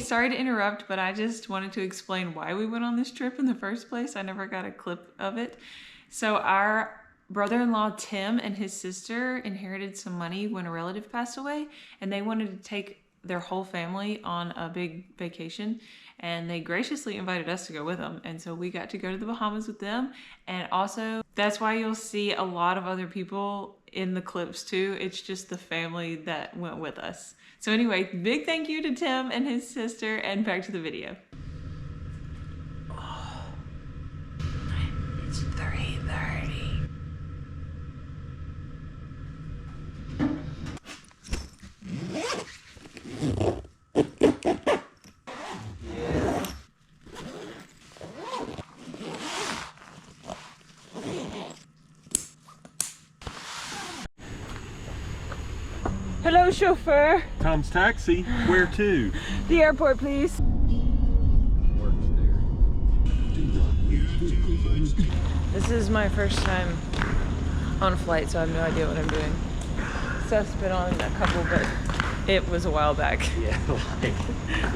sorry to interrupt, but I just wanted to explain why we went on this trip in the first place. I never got a clip of it. So our brother-in-law Tim and his sister inherited some money when a relative passed away, and they wanted to take their whole family on a big vacation, and they graciously invited us to go with them. And so we got to go to the Bahamas with them. And also that's why you'll see a lot of other people in the clips too. It's just the family that went with us. So anyway, big thank you to Tim and his sister, and back to the video. Oh, it's 3:30. Hello, chauffeur. Tom's Taxi. Where to? The airport, please. This is my first time on a flight, so I have no idea what I'm doing. Seth's been on a couple, but it was a while back. Yeah, like,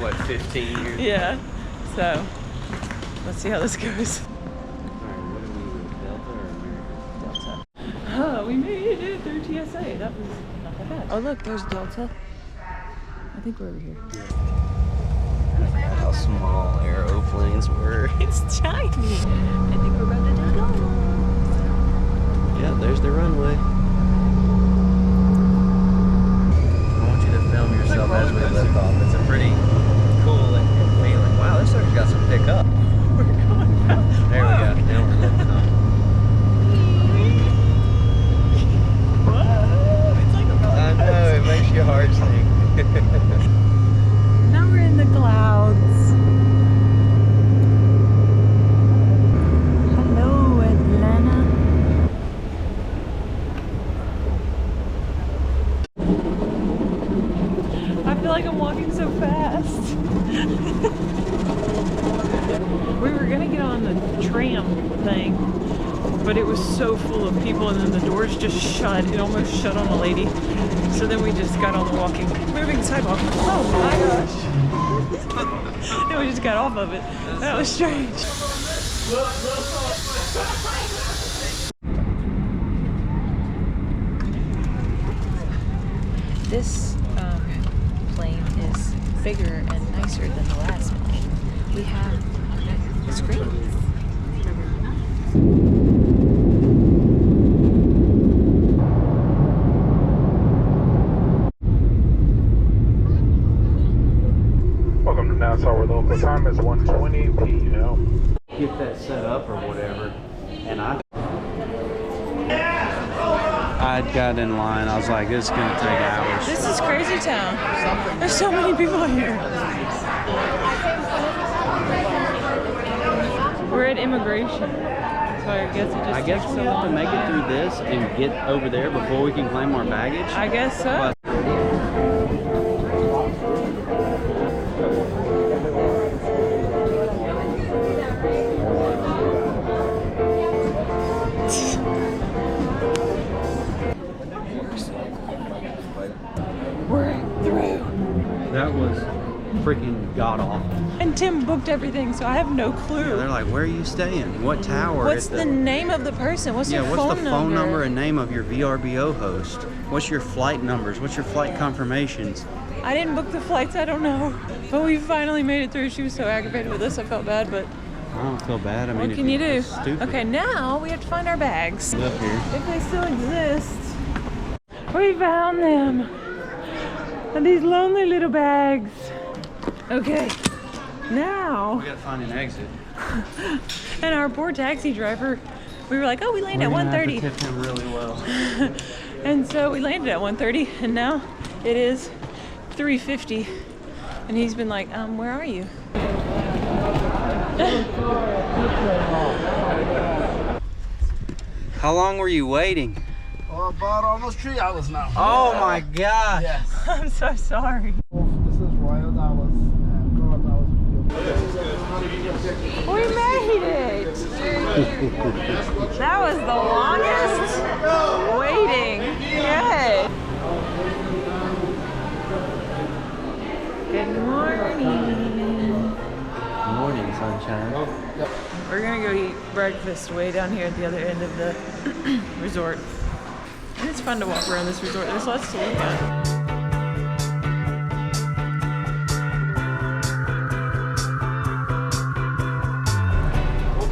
what, 15 years? Yeah, so let's see how this goes. Delta. Oh, we made it through TSA. That was not that bad. Oh, look, there's Delta. I think we're over here. I forgot how small aeroplanes were. It's tiny. I think we're about to take off. Yeah, there's the runway. I want you to film yourself as we lift off. It's a pretty cool feeling. Wow, this sucker's got some pickup. We're going fast. There we go. Now we're lifting off. Whoa, it's like a roller I know, it makes your heart sing. Now we're in the clouds. Hello, Atlanta. I feel like I'm walking so fast. We were gonna get on the tram thing, but it was so full of people, and then the doors just shut. It almost shut on a lady. So then we just got on the moving sidewalk. Oh my gosh. Then we just got off of it. That was strange. This plane is bigger and nicer than the last plane. We have screens. Our local time is 1:20 p.m. Get that set up or whatever, and I got in line. I was like, this is gonna take hours. This is crazy town. There's so many people here. We're at immigration, so I guess it just I guess we have to make it through this and get over there before we can claim our baggage. I guess so. We're through. That was freaking god awful. And Tim booked everything, so I have no clue. Yeah, they're like, where are you staying? What tower? What's the name of the person? What's their phone number? What's the phone number and name of your VRBO host? What's your flight numbers? What's your flight confirmations? I didn't book the flights, I don't know. But we finally made it through. She was so aggravated with us, I felt bad, but I don't feel bad. I mean, what can you do? Stupid. Okay, now we have to find our bags. Up here. If they still exist. We found them. And these lonely little bags. Okay, now. We gotta find an exit. And our poor taxi driver, we were like, oh, we landed at 1:30. Tip him really well. And so we landed at 1:30, and now it is 3:50. And he's been like, where are you? How long were you waiting? Oh, about almost 3 hours now. Oh my gosh. Yes. I'm so sorry. This is Royal. That was We made it! That was the longest waiting. Yay! Good morning. Morning, sunshine. We're gonna go eat breakfast way down here at the other end of the resort. And it's fun to walk around this resort. There's lots to look at.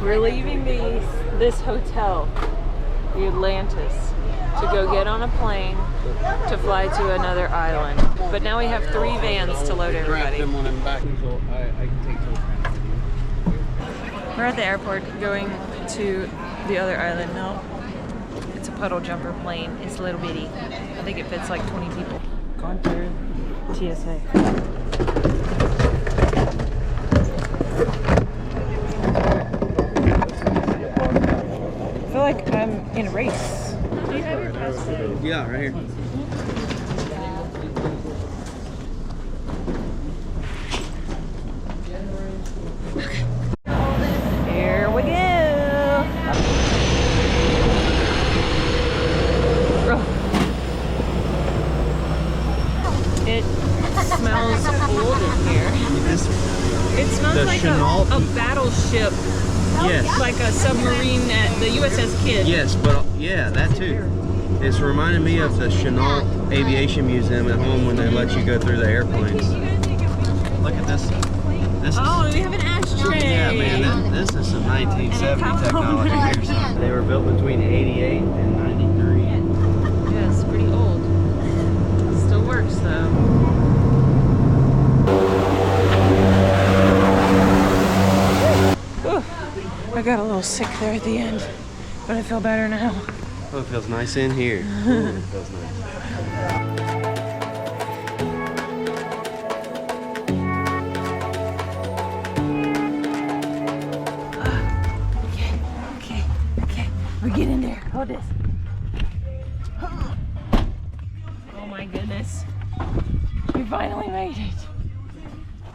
We're leaving this hotel, the Atlantis, to go get on a plane to fly to another island. But now we have 3 vans to load everybody. We're at the airport going to the other island now. It's a puddle jumper plane. It's a little bitty. I think it fits like 20 people. Going through TSA. I feel like I'm in a race. Do you have your passport? Yeah, right here. Here we go. It smells old in here. It smells The like Chenault- a battleship. Yes. Like a submarine at the USS Kidd. Yes, but yeah, that too. It's reminding me of the Chenault Aviation Museum at home when they let you go through the airplanes. Look at this. This is, Oh, we have an ashtray. yeah, man, this is some 1970 technology here. They were built between 88 and 93. Yeah, it's pretty old. Still works though. Whew. I got a little sick there at the end, but I feel better now. Oh, it feels nice in here. Ooh, it feels nice. Okay. We get in there. Hold this. Oh my goodness. We finally made it.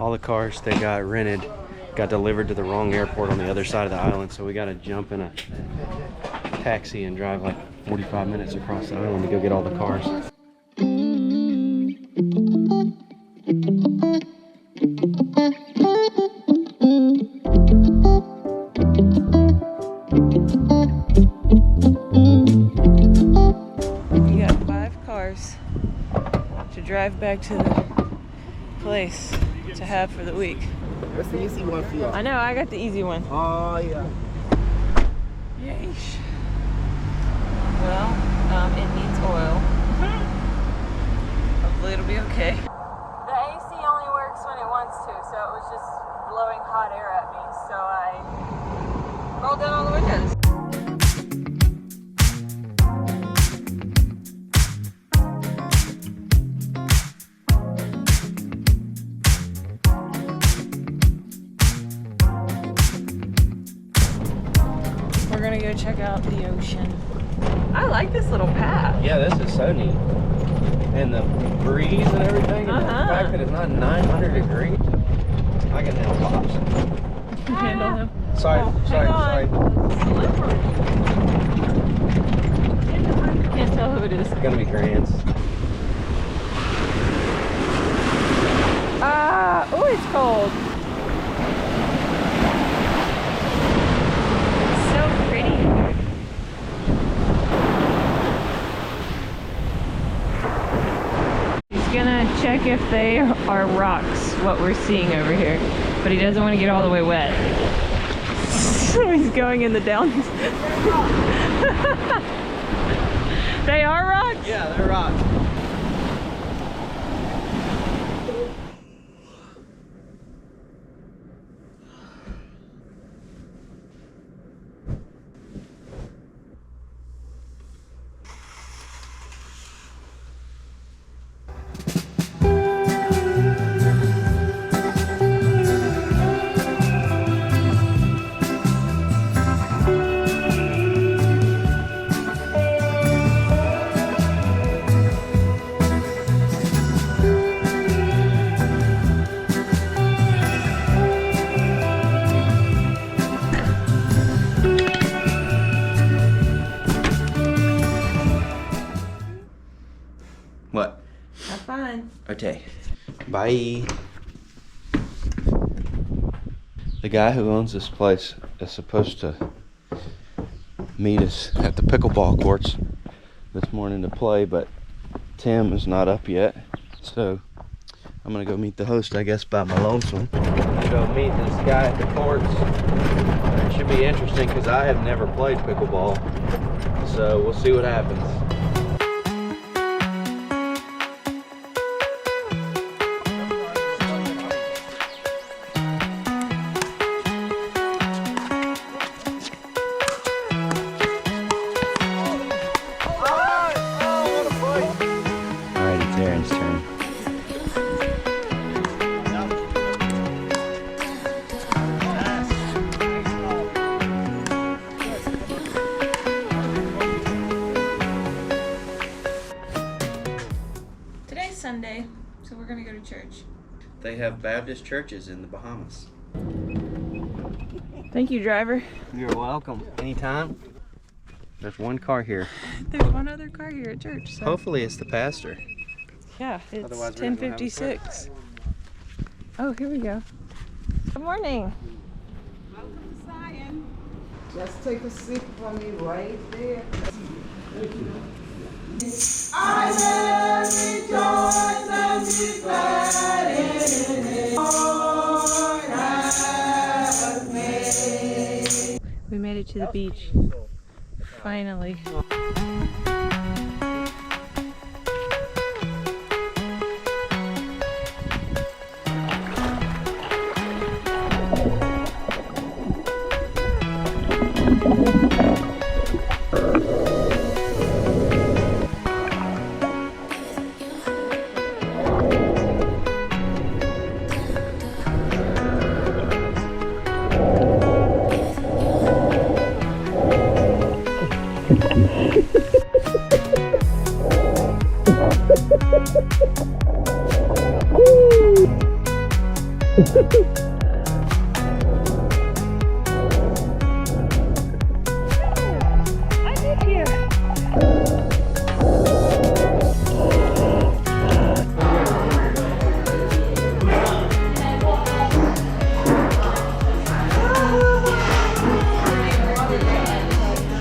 All the cars that got rented got delivered to the wrong airport on the other side of the island, so we got to jump in a taxi and drive like 45 minutes across the island to go get all the cars. We got 5 cars to drive back to the place to have for the week. What's the easy one for you? I know, I got the easy one. Oh, yeah. Yeesh. Well, it needs oil. Hopefully it'll be okay. The AC only works when it wants to, so it was just blowing hot air at me, so I rolled down all the windows. We're gonna go check out the ocean. I like this little path. Yeah, this is so neat. And the breeze and everything, and the fact that it's not 900 degrees. I can handle pops. Handle him. Sorry, sorry. Can't tell who it is. It's gonna be Grant's. Ah, oh, it's cold. It's so pretty. He's gonna check if they are rocks, what we're seeing over here. But he doesn't want to get all the way wet. So he's going in the downs. They are rocks? Yeah, they're rocks. What? Have fun. Okay. Bye. The guy who owns this place is supposed to meet us at the pickleball courts this morning to play, but Tim is not up yet. So I'm gonna go meet the host, I guess, by my lonesome. Go meet this guy at the courts. It should be interesting because I have never played pickleball. So we'll see what happens. Alright, it's Aaron's turn. Today's Sunday, so we're gonna go to church. They have Baptist churches in the Bahamas. Thank you, driver. You're welcome. Anytime. There's one car here. There's one other car here at church. So. Hopefully it's the pastor. Yeah, it's Otherwise we're not gonna have a 10:56. Oh, here we go. Good morning. Just take a seat for me right there. We made it to the beach. Finally.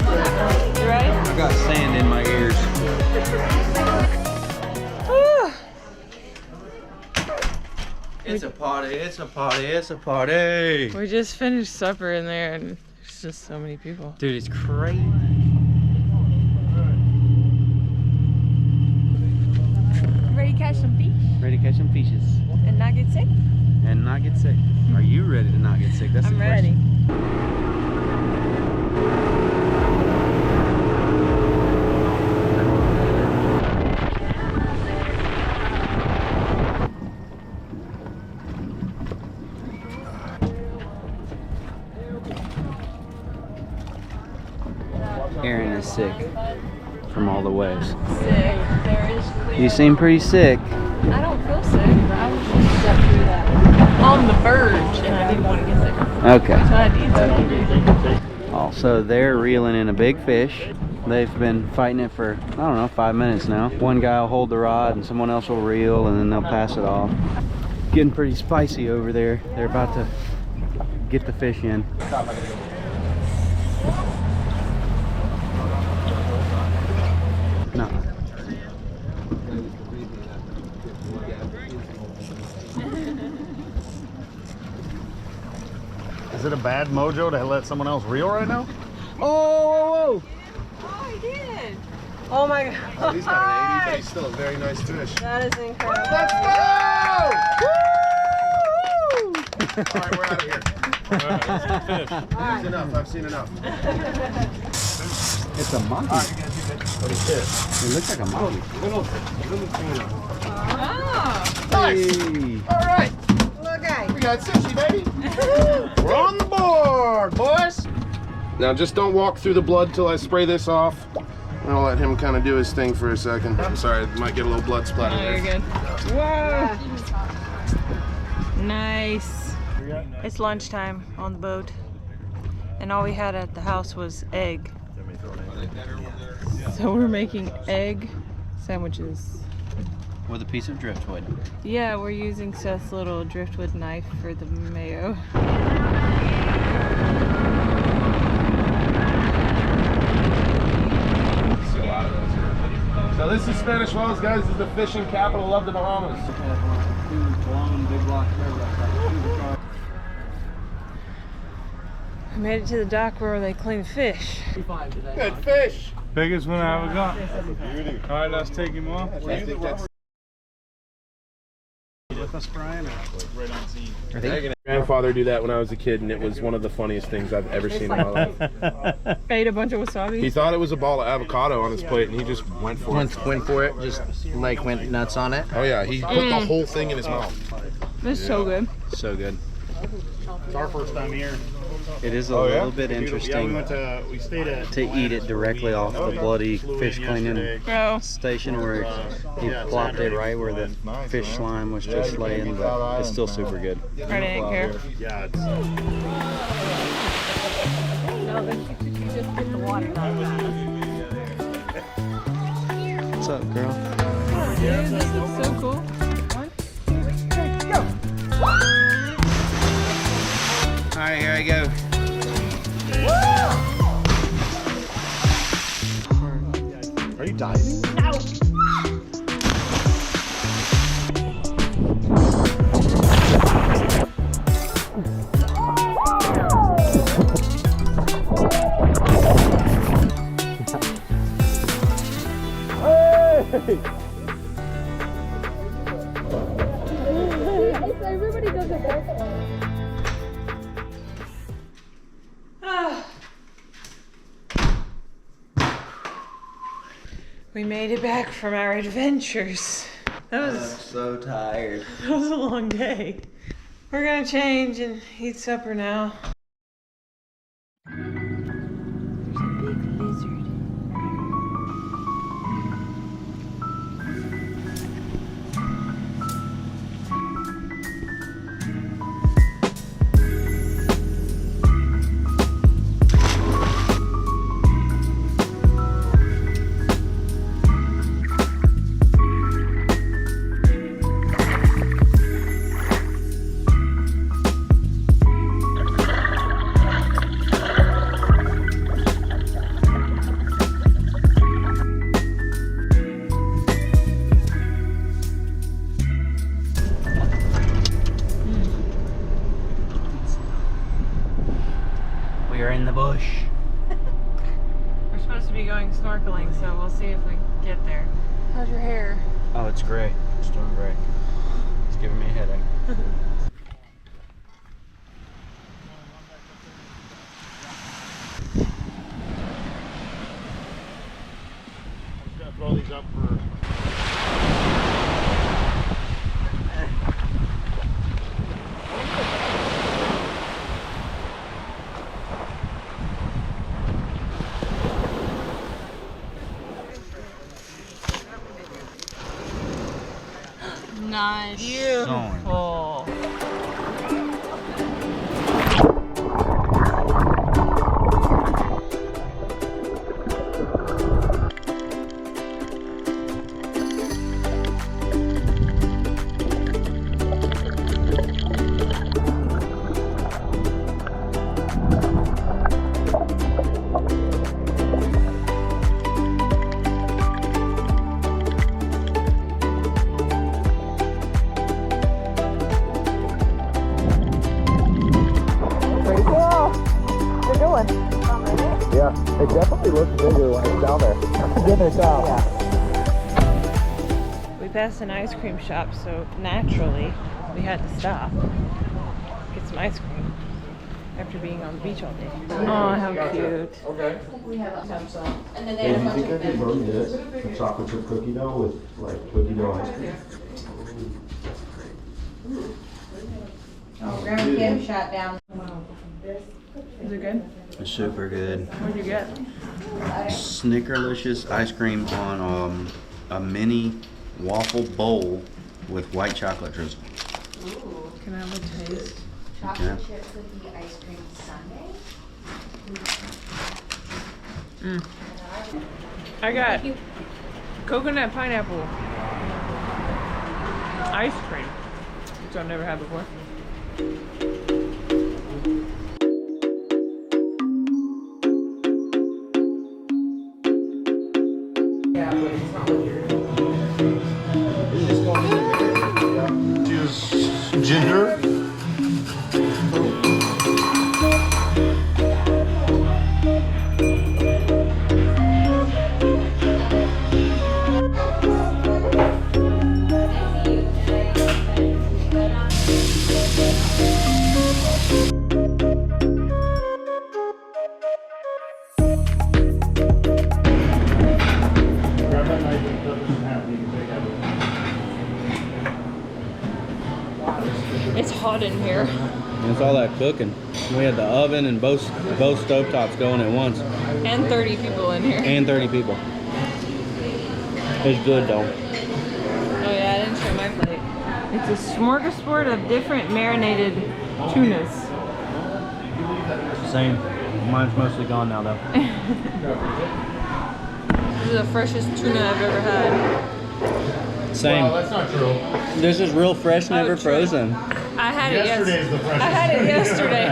I got sand in my ears. It's a party, it's a party, it's a party. We just finished supper in there and there's just so many people. Dude, it's crazy. Ready to catch some fish Ready to catch some fishes and not get sick? and not get sick. Are you ready to not get sick? That's the I'm question. ready. Aaron is sick from all the waves. Sick. There is clear. You seem pretty sick. I don't feel sick. I was just up through that. On the verge and I didn't want to get sick. Okay. So I need something. Also, they're reeling in a big fish. They've been fighting it for, I don't know, 5 minutes now. One guy will hold the rod and someone else will reel and then they'll pass it off. Getting pretty spicy over there. They're about to get the fish in. No. Is it a bad mojo to let someone else reel right now? Oh, Oh, I did. Oh my god. He's got an 80, but he's still a very nice fish. That is incredible. Let's go! All right, we're out of here. That's enough. I've seen enough. it's a monkey. What is this? It looks like a monkey. Little tuna. Oh. Nice. Hey. All right. Look at We got sushi, baby. We're on the board, boys. Now just don't walk through the blood till I spray this off. I'll let him kind of do his thing for a second. I'm sorry, I might get a little blood splatter Oh, you're there. good. Whoa. Nice. It's lunchtime on the boat. And all we had at the house was egg. So we're making egg sandwiches. with a piece of driftwood. Yeah, we're using Seth's little driftwood knife for the mayo. So this is Spanish Wells, guys. This is the fishing capital of the Bahamas. I made it to the dock where they clean fish. Good fish. Biggest one I ever got. All right, let's take him off. With us, Brian, or right on scene? My grandfather do that when I was a kid, and it was one of the funniest things I've ever seen in my life. Ate a bunch of wasabi. He thought it was a ball of avocado on his plate, and he just went for it. Went for it, just like went nuts on it. Oh yeah, he put the whole thing in his mouth. It's so good. So good. It's our first time here. It is a little bit interesting We stayed at to eat it directly off the bloody fish cleaning Oh. station where he plopped it right where the fish slime was just laying, but it's still super good. I didn't care. Yeah, it's What's up, girl? Dude, this is so cool. All right, here I go. Are you diving? Everybody does it. We made it back from our adventures. That was So tired. that was a long day. We're gonna change and eat supper now. There's a big lizard. We are in the bush. We're supposed to be going snorkeling, so we'll see if we get there. How's your hair? Oh, it's great. It's doing great. It's giving me a headache. I'm gonna throw these up for. Nice. Beautiful. Yeah, it definitely looks bigger when it's down there. Then it's out. We passed an ice cream shop, so naturally we had to stop, get some ice cream after being on the beach all day. Oh, how cute. Okay. And then Hey, do you think I could burn this? A chocolate chip cookie dough with like cookie dough ice cream? Oh, Grandma Kim shot down. Is it good? It's super good. What'd you get? Snickerlicious ice cream on a mini waffle bowl with white chocolate drizzle. Ooh, Can I have a taste? chocolate chip cookie ice cream sundae. I got coconut pineapple. ice cream, which I've never had before. Choose ginger. Grab that knife and cut this in half. You can take out. It's hot in here. It's all that cooking. We had the oven and both stovetops going at once. And 30 people in here. And 30 people. It's good though. Oh yeah, I didn't show my plate. It's a smorgasbord of different marinated tunas. Same. Mine's mostly gone now though. This is the freshest tuna I've ever had. Same. Well, that's not true. This is real fresh, never true. frozen. I had it Yesterday's the freshest. I had it yesterday.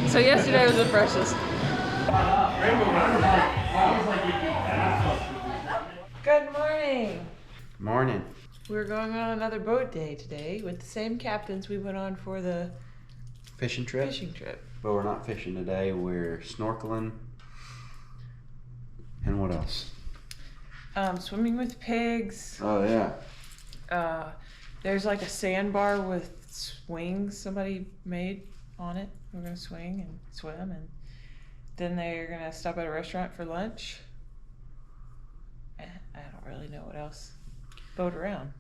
So yesterday was the freshest. Good morning. Morning. We're going on another boat day today with the same captains we went on for the Fishing trip? fishing trip. But we're not fishing today. We're snorkeling. And what else? Swimming with pigs. Oh yeah. There's like a sandbar with swings somebody made on it. We're gonna swing and swim, and then they're gonna stop at a restaurant for lunch. I don't really know what else. Boat around.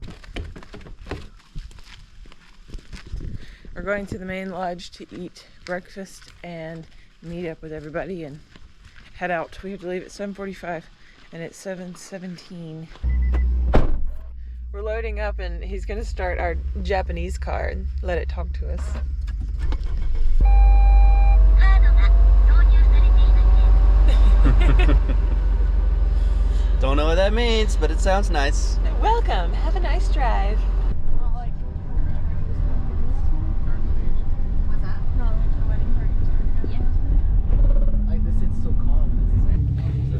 We're going to the main lodge to eat breakfast and meet up with everybody and head out. We have to leave at 7:45 and it's 7:17. We're loading up and he's gonna start our Japanese car and let it talk to us. Don't know what that means, but it sounds nice. Welcome, have a nice drive. What's that?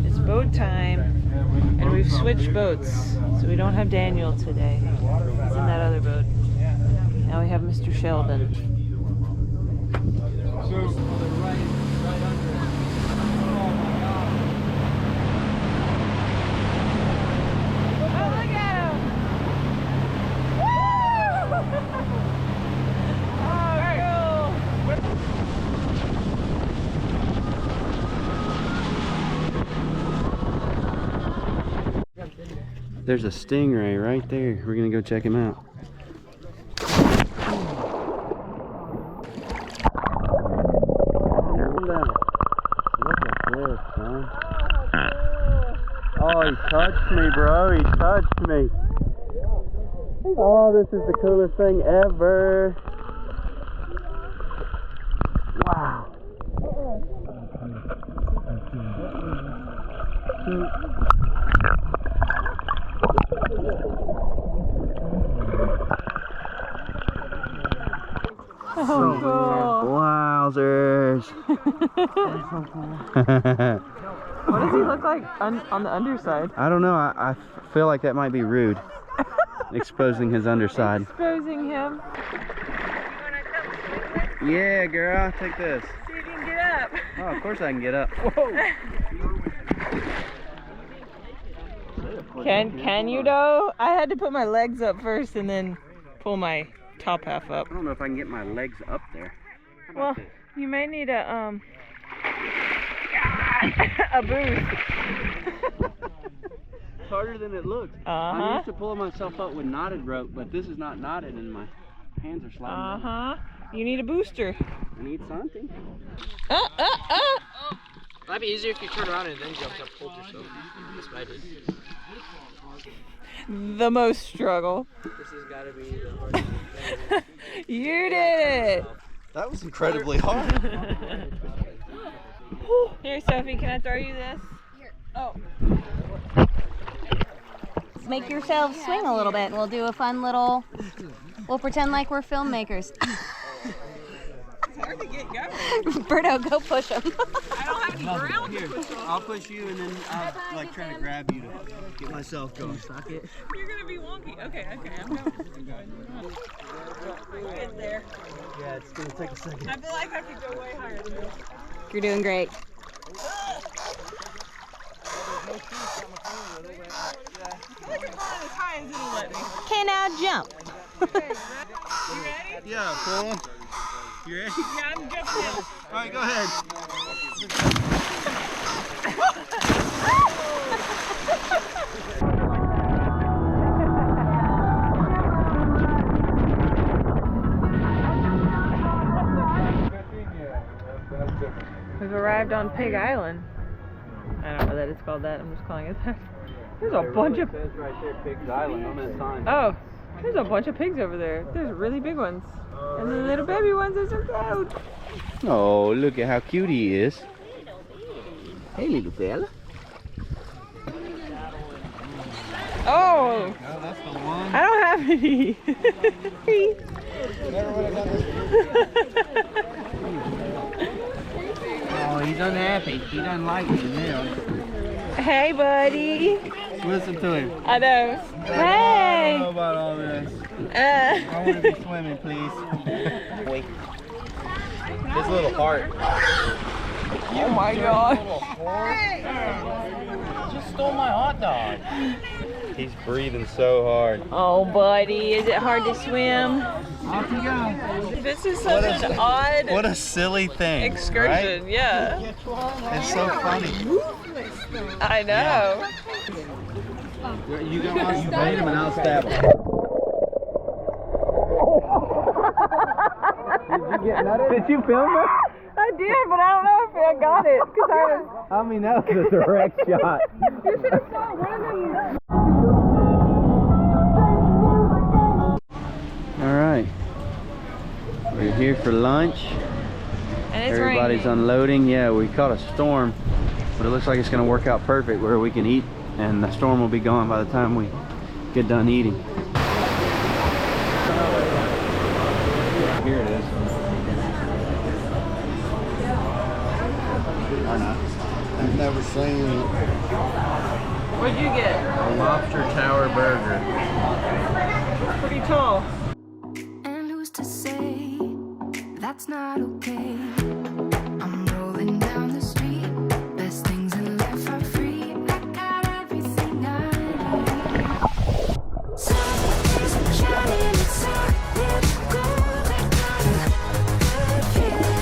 It's boat time and we've switched boats. So we don't have Daniel today. He's in that other boat. Now we have Mr. Sheldon. There's a stingray right there. We're gonna go check him out. Oh, he touched me, bro. He touched me. Oh, this is the coolest thing ever. Wow. Oh, cool. Wowzers. What does he look like on the underside? I don't know. I feel like that might be rude. Exposing his underside. Exposing him. Yeah, girl. Take this. See if you can get up. Oh, of course I can get up. Whoa. Can you though? I had to put my legs up first and then pull my top half up. I don't know if I can get my legs up there. Well, you may need a a boost. It's harder than it looks. I'm used to pulling myself up with knotted rope, but this is not knotted and my hands are sliding. You need a booster. I need something. Might be easier if you turn around and then jump up, hold yourself. That's what I did. The most struggle. This has got to be the hardest thing. You did it. That was incredibly hard. Here, Sophie, can I throw you this? Here. Oh. make yourselves swing a little bit and we'll do a fun little, we'll pretend like we're filmmakers. It's hard to get going. Berto, go push him. I don't have any ground to push on. I'll push you and then I'll like try to grab you to get myself going. Suck it. You're gonna be wonky. Okay, I'm going. We'll get there. Yeah, it's gonna take a second. I feel like I could go way higher than this. You're doing great. I feel like I'm falling as high as it'll let me. Okay, now jump. You ready? Yeah, cool. You ready? Yeah, I'm jumping in. All right, go ahead. We've arrived on Pig Island. I don't know that it's called that. I'm just calling it that. There's a bunch of. It says right there, Pig's Island on that sign. Oh, there's a bunch of pigs over there. There's really big ones. And the little baby ones are so cute. Oh, look at how cute he is. Hey, little fella. Oh, That's the one. I don't have any. Oh, he's unhappy. He doesn't like me now. Hey, buddy. Listen to him. I know. I don't know Hey. about all this. I want to be swimming, please. Wait. His little heart. Oh my God. Just stole my hot dog. He's breathing so hard. Oh, buddy, is it hard to swim? Off you go. This is such an odd What a silly thing. excursion. Right? Yeah, It's so funny. I know. You go on, you bait him and I'll stab him. Did you film it? I did, but I don't know if I got it. Cause I was... I mean, that was a direct shot. You should have saw one of them. All right. We're here for lunch. And it's Everybody's raining. unloading. Yeah, we caught a storm, but it looks like it's going to work out perfect where we can eat, and the storm will be gone by the time we get done eating. Here it is. I've never seen What'd you get? A lobster tower burger. Pretty tall. And who's to say that's not okay? I'm rolling down the street. Best things in life are free. I got everything I need. Sun is shining inside. Let's go. I got a good feeling.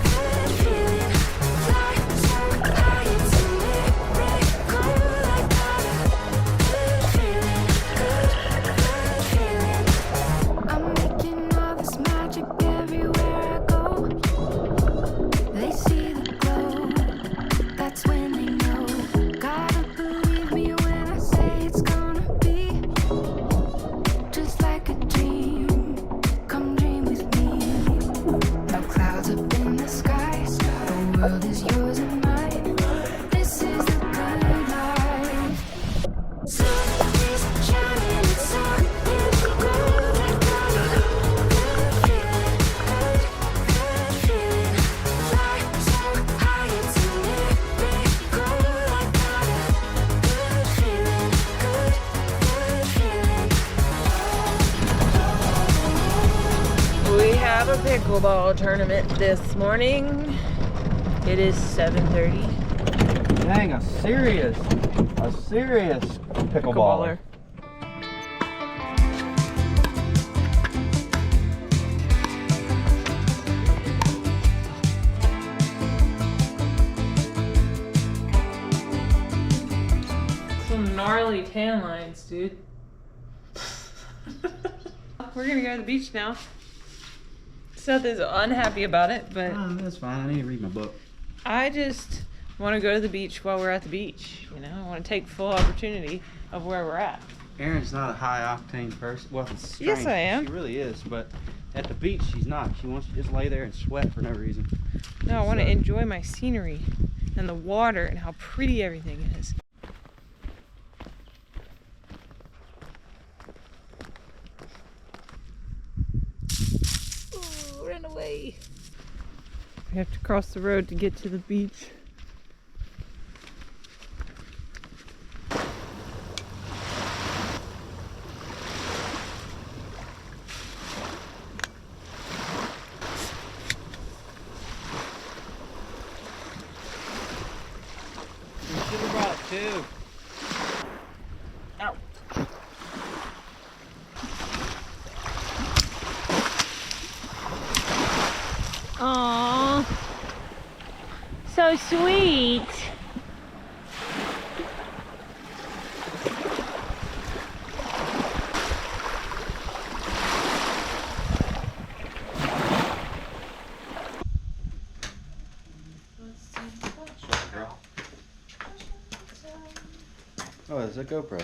Good feeling. Fly so high, it's a miracle. I got a good feeling. Good feeling. I'm making all this magic everywhere I go. They see the glow, that's when they know. Gotta believe me when I say it's gonna be just like a dream. Come dream with me. No clouds up in the skies. The world is yours and mine. This is the good life. Sun is shining inside. Let's go. I got a good feeling. Good feeling. Fly so high, it's a miracle. I got a good feeling. Good feeling. We have a pickleball tournament this morning. It is 7:30. Dang, a serious pickleballer. Some gnarly tan lines, dude. We're gonna go to the beach now. Seth is unhappy about it, but Oh, that's fine. I need to read my book. I just want to go to the beach while we're at the beach. You know, I want to take full opportunity of where we're at. Erin's not a high octane person. Well, it's strange. Yes, I am. She really is, but at the beach, she's not. She wants to just lay there and sweat for no reason. No, I want to So- enjoy my scenery and the water and how pretty everything is. ran away. We have to cross the road to get to the beach. You should have brought two. Ow. Aww. So sweet. Oh, there's a GoPro.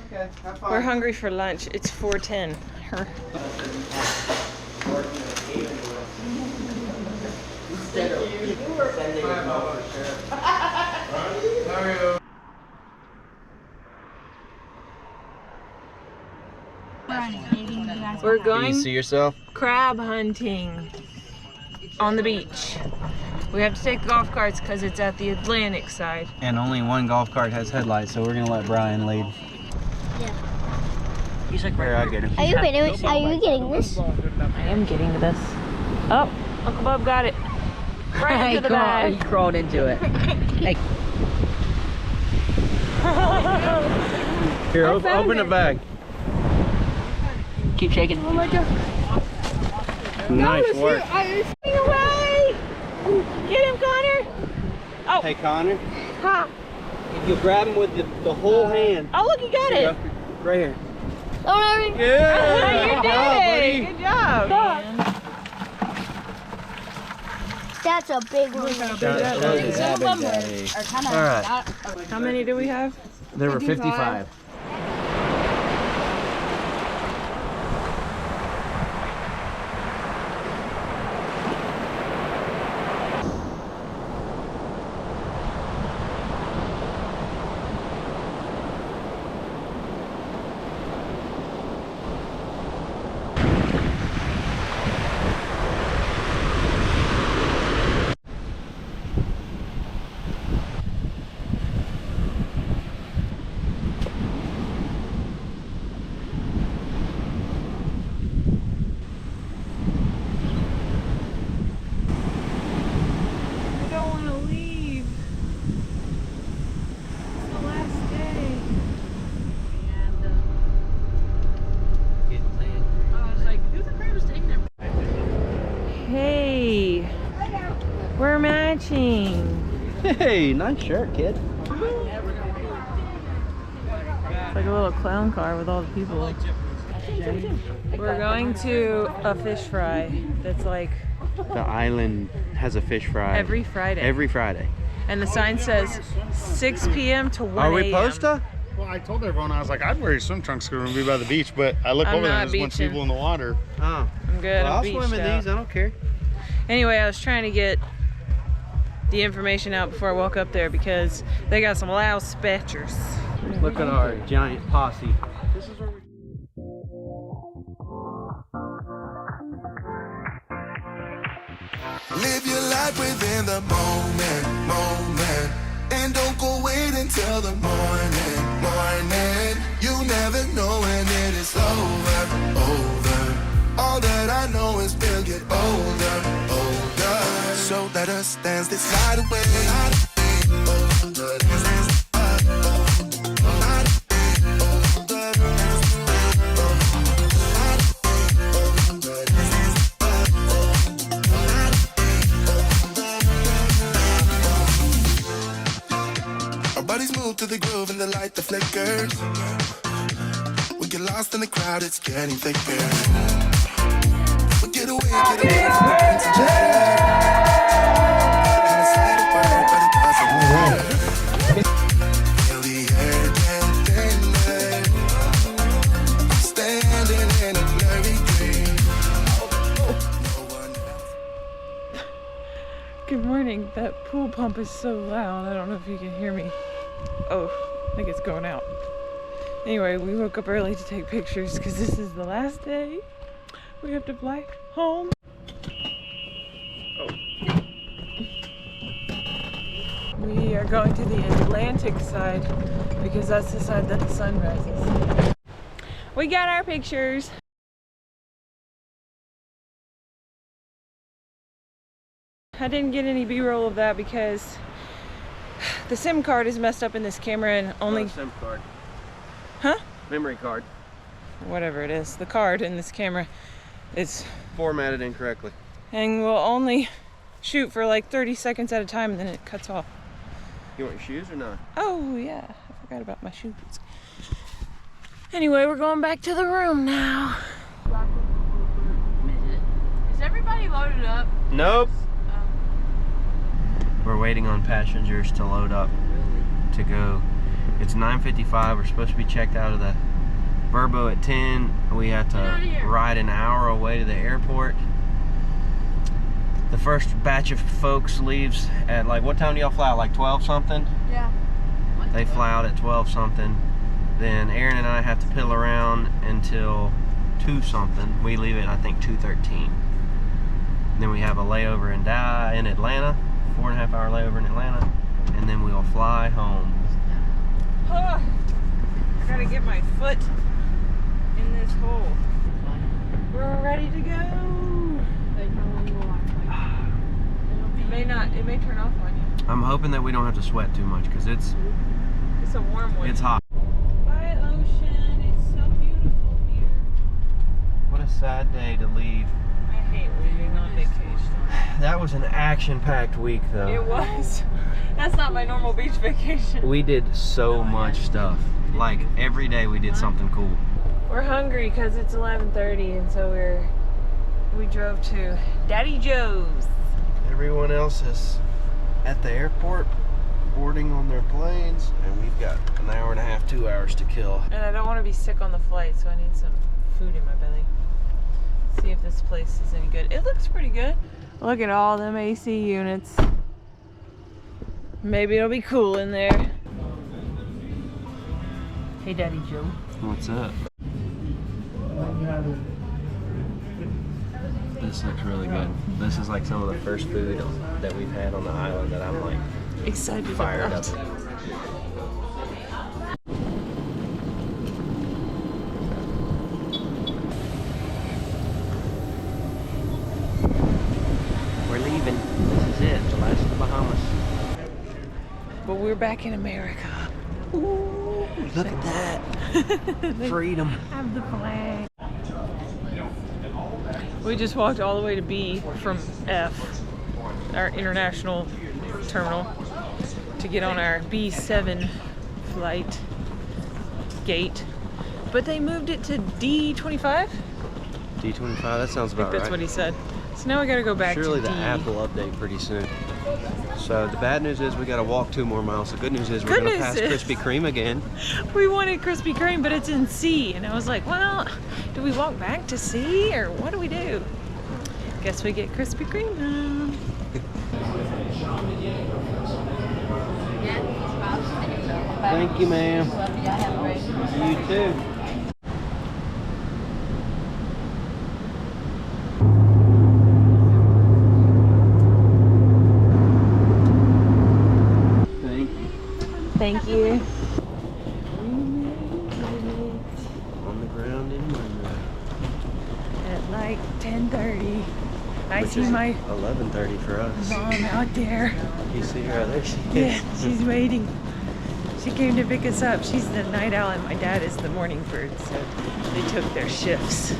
Okay, have fun. We're hungry for lunch. It's 4:10. We're Can going you see yourself? crab hunting on the beach. We have to take the golf carts because it's at the Atlantic side. And only one golf cart has headlights, so we're gonna let Brian lead. Yeah. He's like, Here, I'll get him. Are you getting this? I am getting to this. Oh, Uncle Bob got it. Right into the bag. He crawled into it. Hey. Here, open the bag. Keep shaking. Oh my god. Nice work. Away! Get him, Connor! Oh. Hey, Connor. Ha. If you grab him with the whole hand. Oh, look, he got it! Right here. Don't worry. Yeah! You did it! Good job! Man. That's a big one. Some of them are kind of. All right. How many do we have? There were 55. Hey, we're matching. Hey, nice shirt, kid. It's like a little clown car with all the people. We're going to a fish fry that's like The island has a fish fry. every Friday. Every Friday. And the sign says 6 p.m. to 1 Are we a.m. posta? Well, I told everyone, I was like, I'd wear your swim trunks because we're going to be by the beach, but I look I'm over there not and there's a bunch of beaching. people in the water. Oh. I'm good. Well, I'm I'll beached swim in out. these. I don't care. Anyway, I was trying to get the information out before I walk up there because they got some loud spetchers. Look at our giant posse. This is where we... Live your life within the moment. And don't go wait until the morning. You never know when it is over. All that I know is we'll get older. So let us dance this night away. Our bodies move to the groove and the light that flickers. We get lost in the crowd, it's getting thicker. We get away from the chatter. And I say the word, but it doesn't matter. Feel the air get thinner. Standing in a blurry dream. No one else. Good morning. That pool pump is so loud. I don't know if you can hear me. Oh, I think it's going out. Anyway, we woke up early to take pictures because this is the last day We have to fly home. We are going to the Atlantic side because that's the side that the sun rises. We got our pictures. I didn't get any B-roll of that because the SIM card is messed up in this camera and only... Not a SIM card. Huh? Memory card. Whatever it is. The card in this camera is... Formatted incorrectly. And will only shoot for like 30 seconds at a time and then it cuts off. You want your shoes or not? Oh yeah, I forgot about my shoes. Anyway, we're going back to the room now. Is everybody loaded up? Nope. We're waiting on passengers to load up to go. It's 9:55. We're supposed to be checked out of the Verbo at 10. We have to ride an hour away to the airport. The first batch of folks leaves at like, what time do y'all fly out? Like 12 something? Yeah. They fly out at 12 something. Then Aaron and I have to piddle around until 2 something. We leave at I think 2:13. Then we have a layover in Atlanta, 4.5 hour layover in Atlanta, and then we'll fly home. I gotta get my foot in this hole. We're ready to go. It may turn off on you. I'm hoping that we don't have to sweat too much because it's a warm one. It's hot. Bye, ocean. It's so beautiful here. What a sad day to leave. I hate leaving on vacation. That was an action-packed week though. It was. That's not my normal beach vacation. We did so much stuff. Like every day we did something cool. We're hungry because it's 11:30 and so we drove to Daddy Joe's. Everyone else is at the airport boarding on their planes, and we've got an hour and a half, 2 hours to kill. And I don't want to be sick on the flight, so I need some food in my belly. See if this place is any good. It looks pretty good. Look at all them AC units. Maybe it'll be cool in there. Hey, Daddy Joe. What's up? This looks really good. This is like some of the first food that we've had on the island that I'm like excited fired about. up. We're leaving. This is it. The last of the Bahamas. But we're back in America. Ooh, look at that. Freedom. Have the flag. We just walked all the way to B from F, our international terminal, to get on our B7 flight gate. But they moved it to D25? D25, that sounds about right. That's what he said. So now we gotta go back Surely to D. the app will update pretty soon. So the bad news is we gotta walk 2 more miles. The good news is we're gonna pass Krispy Kreme again. We wanted Krispy Kreme, but it's in C. And I was like, well, do we walk back to C or what do we do? Guess we get Krispy Kreme now. Thank you, ma'am. You too. Thank you. On the ground in Monroe. At like 10:30. I Which see is my 11:30 for us. mom out there. You see her? There she is. Yeah, she's waiting. She came to pick us up. She's the night owl and my dad is the morning bird, so they took their shifts.